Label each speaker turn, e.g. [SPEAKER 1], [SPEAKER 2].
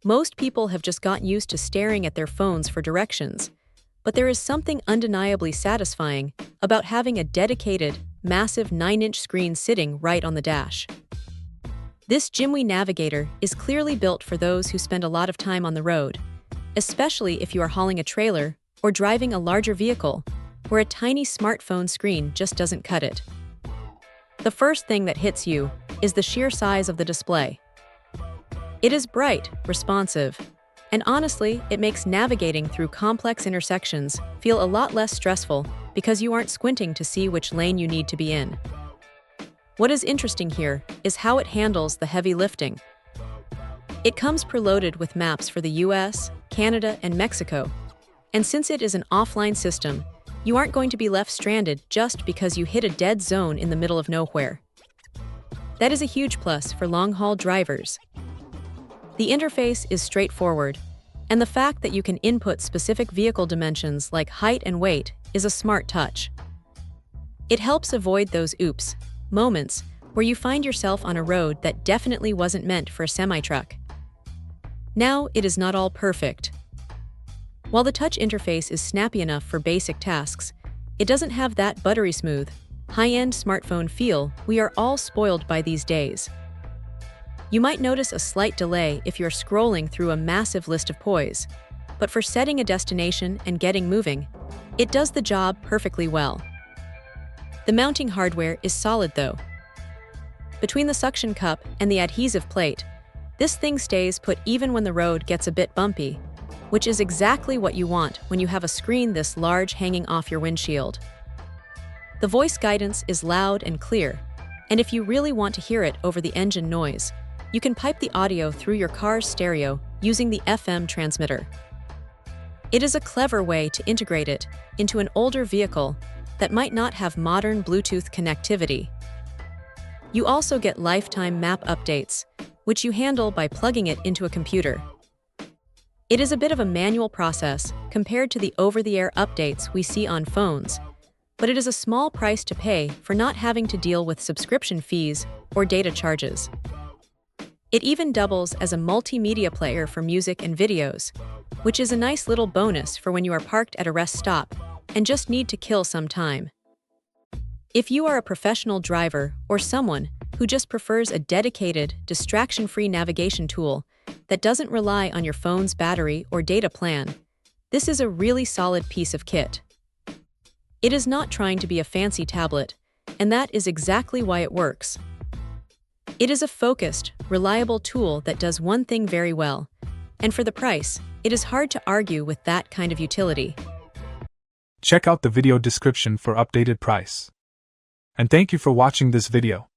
[SPEAKER 1] Most people have just gotten used to staring at their phones for directions, but there is something undeniably satisfying about having a dedicated, massive 9-inch screen sitting right on the dash. This Jimwey Navigator is clearly built for those who spend a lot of time on the road, especially if you are hauling a trailer or driving a larger vehicle, where a tiny smartphone screen just doesn't cut it. The first thing that hits you is the sheer size of the display. It is bright, responsive, and honestly, it makes navigating through complex intersections feel a lot less stressful because you aren't squinting to see which lane you need to be in. What is interesting here is how it handles the heavy lifting. It comes preloaded with maps for the US, Canada, and Mexico, and since it is an offline system, you aren't going to be left stranded just because you hit a dead zone in the middle of nowhere. That is a huge plus for long-haul drivers. The interface is straightforward, and the fact that you can input specific vehicle dimensions like height and weight is a smart touch. It helps avoid those oops moments where you find yourself on a road that definitely wasn't meant for a semi-truck. Now, it is not all perfect. While the touch interface is snappy enough for basic tasks, it doesn't have that buttery smooth, high-end smartphone feel we are all spoiled by these days. You might notice a slight delay if you're scrolling through a massive list of poise, but for setting a destination and getting moving, it does the job perfectly well. The mounting hardware is solid though. Between the suction cup and the adhesive plate, this thing stays put even when the road gets a bit bumpy, which is exactly what you want when you have a screen this large hanging off your windshield. The voice guidance is loud and clear, and if you really want to hear it over the engine noise, you can pipe the audio through your car's stereo using the FM transmitter. It is a clever way to integrate it into an older vehicle that might not have modern Bluetooth connectivity. You also get lifetime map updates, which you handle by plugging it into a computer. It is a bit of a manual process compared to the over-the-air updates we see on phones, but it is a small price to pay for not having to deal with subscription fees or data charges. It even doubles as a multimedia player for music and videos, which is a nice little bonus for when you are parked at a rest stop and just need to kill some time. If you are a professional driver or someone who just prefers a dedicated, distraction-free navigation tool that doesn't rely on your phone's battery or data plan, this is a really solid piece of kit. It is not trying to be a fancy tablet, and that is exactly why it works. It is a focused, reliable tool that does one thing very well, and for the price, it is hard to argue with that kind of utility.
[SPEAKER 2] Check out the video description for updated price. And thank you for watching this video.